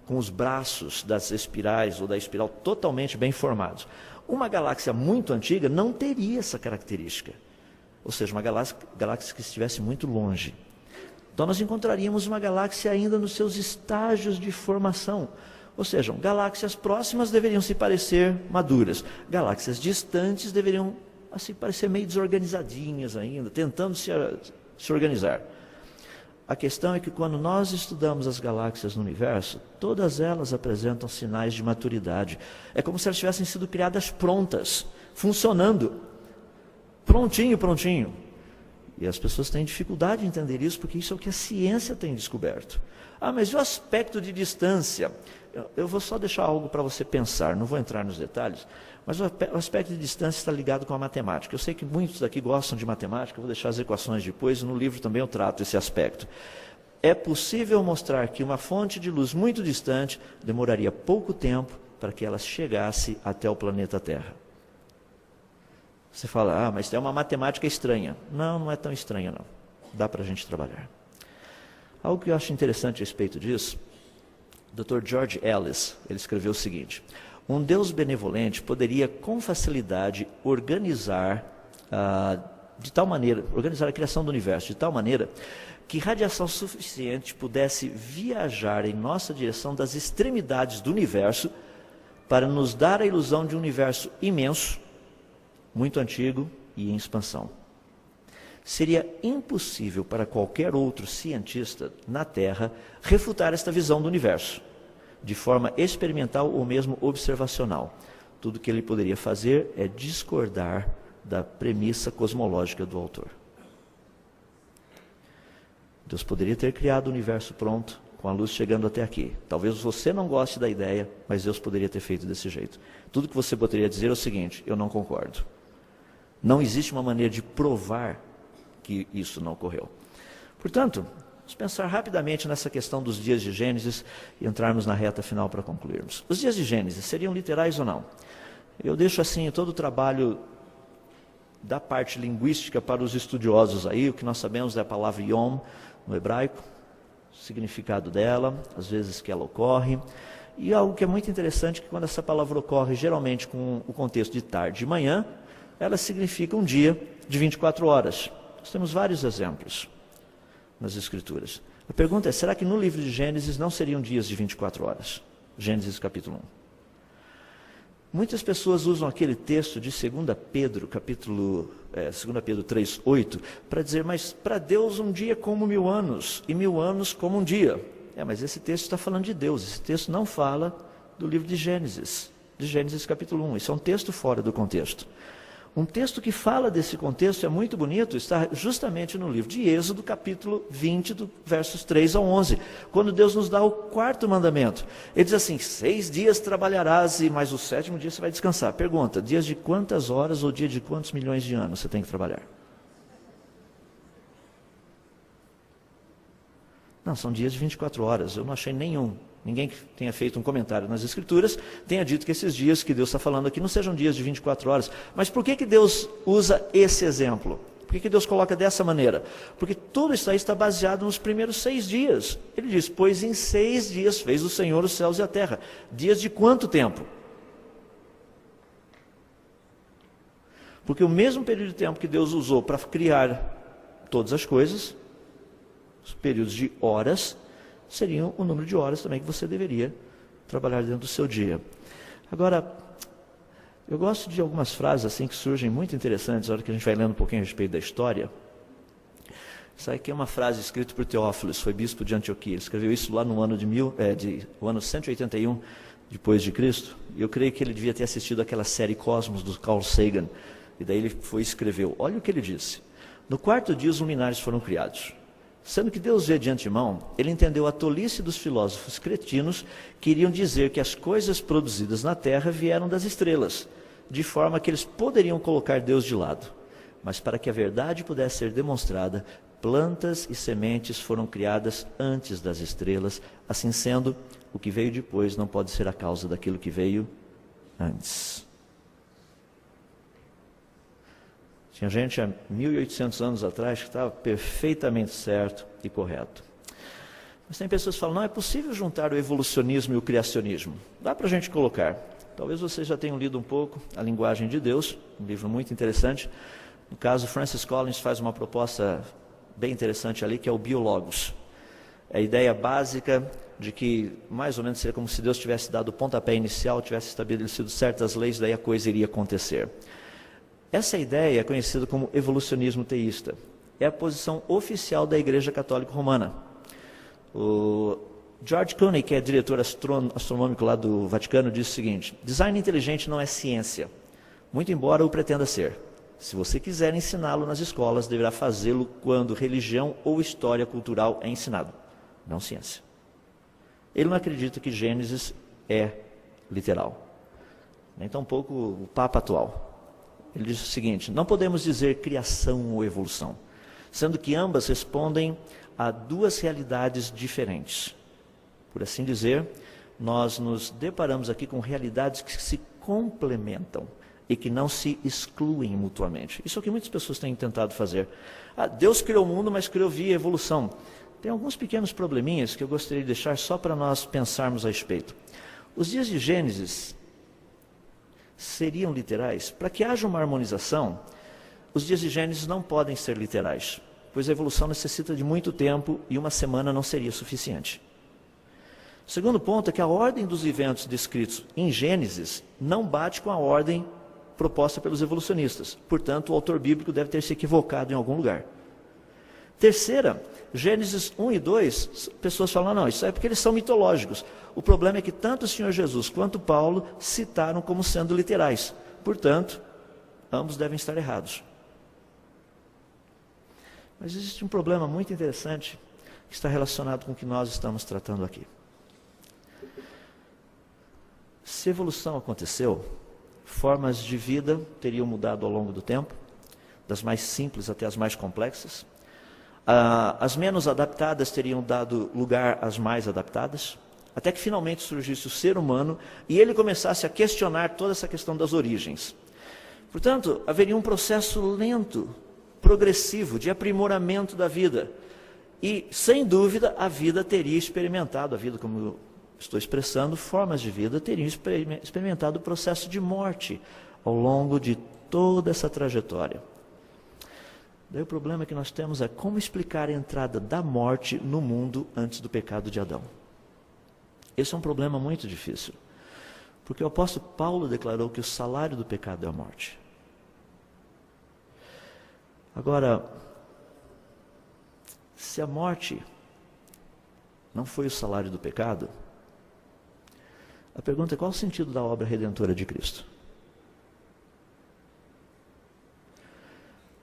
com os braços das espirais ou da espiral totalmente bem formados. Uma galáxia muito antiga não teria essa característica. Ou seja, uma galáxia que estivesse muito longe. Então nós encontraríamos uma galáxia ainda nos seus estágios de formação. Ou seja, galáxias próximas deveriam se parecer maduras. Galáxias distantes deveriam assim parecer meio desorganizadinhas ainda, tentando se organizar. A questão é que quando nós estudamos as galáxias no universo, todas elas apresentam sinais de maturidade. É como se elas tivessem sido criadas prontas, funcionando. Prontinho, prontinho. E as pessoas têm dificuldade de entender isso, porque isso é o que a ciência tem descoberto. Ah, mas e o aspecto de distância? Eu vou só deixar algo para você pensar, não vou entrar nos detalhes, mas o aspecto de distância está ligado com a matemática. Eu sei que muitos daqui gostam de matemática, eu vou deixar as equações depois, e no livro também eu trato esse aspecto. É possível mostrar que uma fonte de luz muito distante demoraria pouco tempo para que ela chegasse até o planeta Terra. Você fala, mas é uma matemática estranha. Não, não é tão estranha não. Dá para a gente trabalhar. Algo que eu acho interessante a respeito disso, o Dr. George Ellis, ele escreveu o seguinte: um Deus benevolente poderia com facilidade organizar a criação do universo de tal maneira que radiação suficiente pudesse viajar em nossa direção das extremidades do universo para nos dar a ilusão de um universo imenso, muito antigo e em expansão. Seria impossível para qualquer outro cientista na Terra refutar esta visão do universo, de forma experimental ou mesmo observacional. Tudo que ele poderia fazer é discordar da premissa cosmológica do autor. Deus poderia ter criado o universo pronto, com a luz chegando até aqui. Talvez você não goste da ideia, mas Deus poderia ter feito desse jeito. Tudo que você poderia dizer é o seguinte: eu não concordo. Não existe uma maneira de provar que isso não ocorreu. Portanto, vamos pensar rapidamente nessa questão dos dias de Gênesis e entrarmos na reta final para concluirmos. Os dias de Gênesis seriam literais ou não? Eu deixo assim todo o trabalho da parte linguística para os estudiosos aí. O que nós sabemos é a palavra Yom no hebraico, o significado dela, às vezes que ela ocorre. E algo que é muito interessante, que quando essa palavra ocorre geralmente com o contexto de tarde e manhã, ela significa um dia de 24 horas. Nós temos vários exemplos nas Escrituras. A pergunta é, será que no livro de Gênesis não seriam dias de 24 horas? Gênesis capítulo 1. Muitas pessoas usam aquele texto de 2 Pedro, 2 Pedro 3:8, para dizer, mas para Deus um dia é como 1000 anos, e 1000 anos como um dia. Mas esse texto está falando de Deus, esse texto não fala do livro de Gênesis capítulo 1. Isso é um texto fora do contexto. Um texto que fala desse contexto é muito bonito, está justamente no livro de Êxodo, capítulo 20, versos 3 ao 11, quando Deus nos dá o 4º mandamento. Ele diz assim, 6 dias trabalharás, mas o 7º dia você vai descansar. Pergunta, dias de quantas horas ou dia de quantos milhões de anos você tem que trabalhar? Não, são dias de 24 horas, eu não achei nenhum. Ninguém que tenha feito um comentário nas Escrituras tenha dito que esses dias que Deus está falando aqui não sejam dias de 24 horas. Mas por que Deus usa esse exemplo? Por que Deus coloca dessa maneira? Porque tudo isso aí está baseado nos primeiros 6 dias. Ele diz, pois em 6 dias fez o Senhor os céus e a terra. Dias de quanto tempo? Porque o mesmo período de tempo que Deus usou para criar todas as coisas, os períodos de horas, seriam o número de horas também que você deveria trabalhar dentro do seu dia. Agora, eu gosto de algumas frases assim que surgem muito interessantes, na hora que a gente vai lendo um pouquinho a respeito da história. Isso aqui é uma frase escrita por Teófilos, foi bispo de Antioquia. Ele escreveu isso lá no ano o ano 181 depois de Cristo. E eu creio que ele devia ter assistido aquela série Cosmos do Carl Sagan. E daí ele foi e escreveu, olha o que ele disse. No 4º dia os luminares foram criados. Sendo que Deus vê de antemão, ele entendeu a tolice dos filósofos cretinos que iriam dizer que as coisas produzidas na terra vieram das estrelas, de forma que eles poderiam colocar Deus de lado. Mas para que a verdade pudesse ser demonstrada, plantas e sementes foram criadas antes das estrelas. Assim sendo, o que veio depois não pode ser a causa daquilo que veio antes. Tinha gente há 1800 anos atrás que estava perfeitamente certo e correto. Mas tem pessoas que falam, não é possível juntar o evolucionismo e o criacionismo. Dá para a gente colocar. Talvez vocês já tenham lido um pouco A Linguagem de Deus, um livro muito interessante. No caso, Francis Collins faz uma proposta bem interessante ali, que é o biologos. É a ideia básica de que, mais ou menos, seria como se Deus tivesse dado o pontapé inicial, tivesse estabelecido certas leis, daí a coisa iria acontecer. Essa ideia é conhecida como evolucionismo teísta. É a posição oficial da Igreja Católica Romana. O George Clooney, que é diretor astronômico lá do Vaticano, diz o seguinte: design inteligente não é ciência, muito embora o pretenda ser. Se você quiser ensiná-lo nas escolas, deverá fazê-lo quando religião ou história cultural é ensinado, não ciência. Ele não acredita que Gênesis é literal, nem tampouco o Papa atual. Ele diz o seguinte: não podemos dizer criação ou evolução, sendo que ambas respondem a duas realidades diferentes. Por assim dizer, nós nos deparamos aqui com realidades que se complementam e que não se excluem mutuamente. Isso é o que muitas pessoas têm tentado fazer. Deus criou o mundo, mas criou via evolução. Tem alguns pequenos probleminhas que eu gostaria de deixar só para nós pensarmos a respeito. Os dias de Gênesis seriam literais? Para que haja uma harmonização, os dias de Gênesis não podem ser literais, pois a evolução necessita de muito tempo e uma semana não seria suficiente. O segundo ponto é que a ordem dos eventos descritos em Gênesis não bate com a ordem proposta pelos evolucionistas. Portanto, o autor bíblico deve ter se equivocado em algum lugar. Terceira, Gênesis 1 e 2, pessoas falam, não, isso é porque eles são mitológicos. O problema é que tanto o Senhor Jesus quanto Paulo citaram como sendo literais. Portanto, ambos devem estar errados. Mas existe um problema muito interessante que está relacionado com o que nós estamos tratando aqui. Se a evolução aconteceu, formas de vida teriam mudado ao longo do tempo, das mais simples até as mais complexas. As menos adaptadas teriam dado lugar às mais adaptadas, até que finalmente surgisse o ser humano e ele começasse a questionar toda essa questão das origens. Portanto, haveria um processo lento, progressivo, de aprimoramento da vida. E, sem dúvida, a vida teria experimentado, a vida como eu estou expressando, formas de vida teriam experimentado o processo de morte ao longo de toda essa trajetória. Daí o problema que nós temos é como explicar a entrada da morte no mundo antes do pecado de Adão. Esse é um problema muito difícil, porque o apóstolo Paulo declarou que o salário do pecado é a morte. Agora, se a morte não foi o salário do pecado, a pergunta é: qual o sentido da obra redentora de Cristo?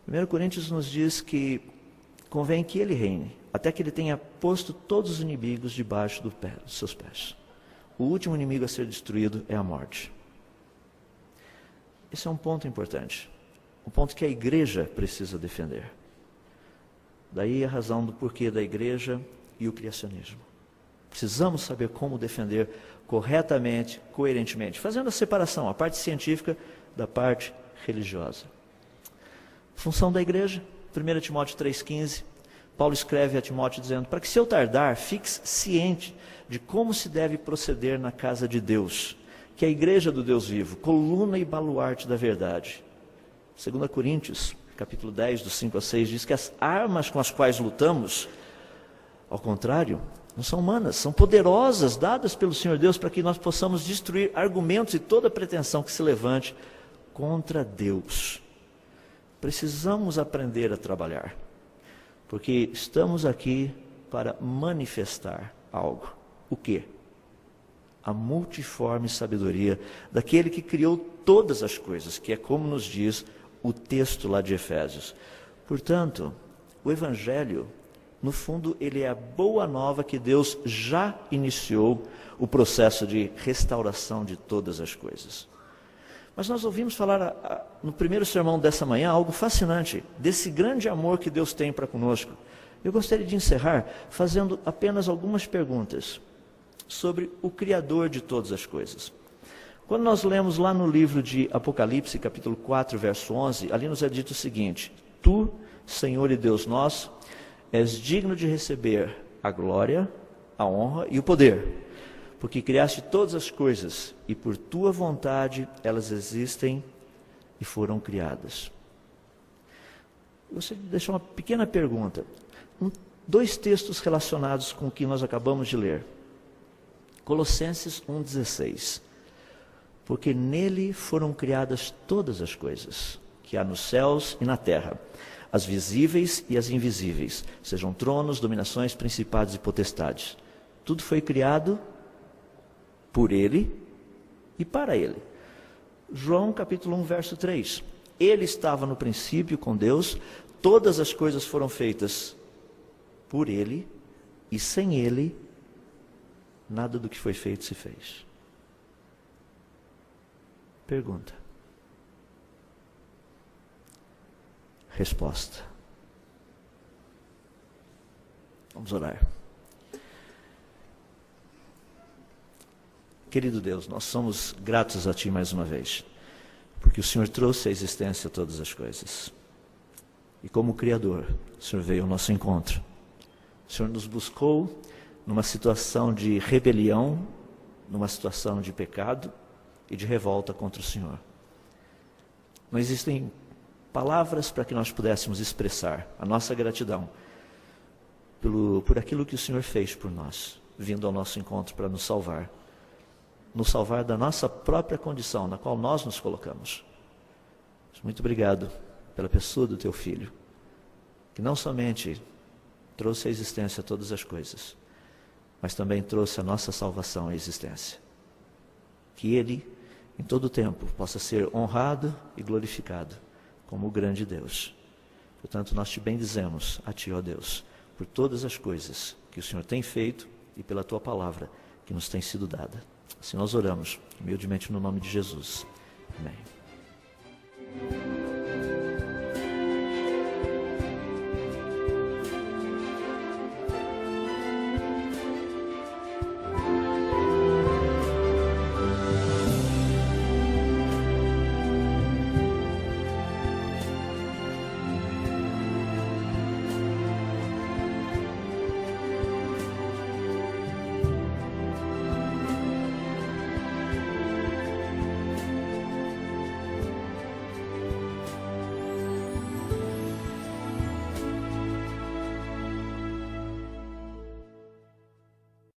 1 Coríntios nos diz que convém que ele reine, até que ele tenha posto todos os inimigos debaixo dos seus pés. O último inimigo a ser destruído é a morte. Esse é um ponto importante, um ponto que a igreja precisa defender. Daí a razão do porquê da igreja e o criacionismo. Precisamos saber como defender corretamente, coerentemente, fazendo a separação, a parte científica da parte religiosa. Função da igreja, 1 Timóteo 3,15, Paulo escreve a Timóteo dizendo: para que se eu tardar, fiques ciente de como se deve proceder na casa de Deus, que é a igreja do Deus vivo, coluna e baluarte da verdade. 2 Coríntios, capítulo 10, dos 5 a 6, diz que as armas com as quais lutamos, ao contrário, não são humanas, são poderosas, dadas pelo Senhor Deus, para que nós possamos destruir argumentos e toda pretensão que se levante contra Deus. Precisamos aprender a trabalhar, porque estamos aqui para manifestar algo. O quê? A multiforme sabedoria daquele que criou todas as coisas, que é como nos diz o texto lá de Efésios. Portanto, o Evangelho, no fundo, ele é a boa nova que Deus já iniciou o processo de restauração de todas as coisas. Mas nós ouvimos falar no primeiro sermão dessa manhã algo fascinante, desse grande amor que Deus tem para conosco. Eu gostaria de encerrar fazendo apenas algumas perguntas sobre o Criador de todas as coisas. Quando nós lemos lá no livro de Apocalipse, capítulo 4, verso 11, ali nos é dito o seguinte: Tu, Senhor e Deus nosso, és digno de receber a glória, a honra e o poder, porque criaste todas as coisas, e por tua vontade elas existem e foram criadas. Você deixa uma pequena pergunta. Dois textos relacionados com o que nós acabamos de ler. Colossenses 1,16. Porque nele foram criadas todas as coisas, que há nos céus e na terra, as visíveis e as invisíveis, sejam tronos, dominações, principados e potestades. Tudo foi criado por ele e para ele. João capítulo 1, verso 3. Ele estava no princípio com Deus, todas as coisas foram feitas por ele, e sem ele, nada do que foi feito se fez. Pergunta. Resposta. Vamos orar. Querido Deus, nós somos gratos a Ti mais uma vez, porque o Senhor trouxe à existência todas as coisas. E como Criador, o Senhor veio ao nosso encontro. O Senhor nos buscou numa situação de rebelião, numa situação de pecado e de revolta contra o Senhor. Não existem palavras para que nós pudéssemos expressar a nossa gratidão por aquilo que o Senhor fez por nós, vindo ao nosso encontro para nos salvar da nossa própria condição, na qual nós nos colocamos. Muito obrigado pela pessoa do Teu Filho, que não somente trouxe à existência todas as coisas, mas também trouxe a nossa salvação à existência. Que Ele, em todo o tempo, possa ser honrado e glorificado como o grande Deus. Portanto, nós Te bendizemos a Ti, ó Deus, por todas as coisas que o Senhor tem feito e pela Tua palavra que nos tem sido dada. Assim nós oramos, humildemente no nome de Jesus. Amém.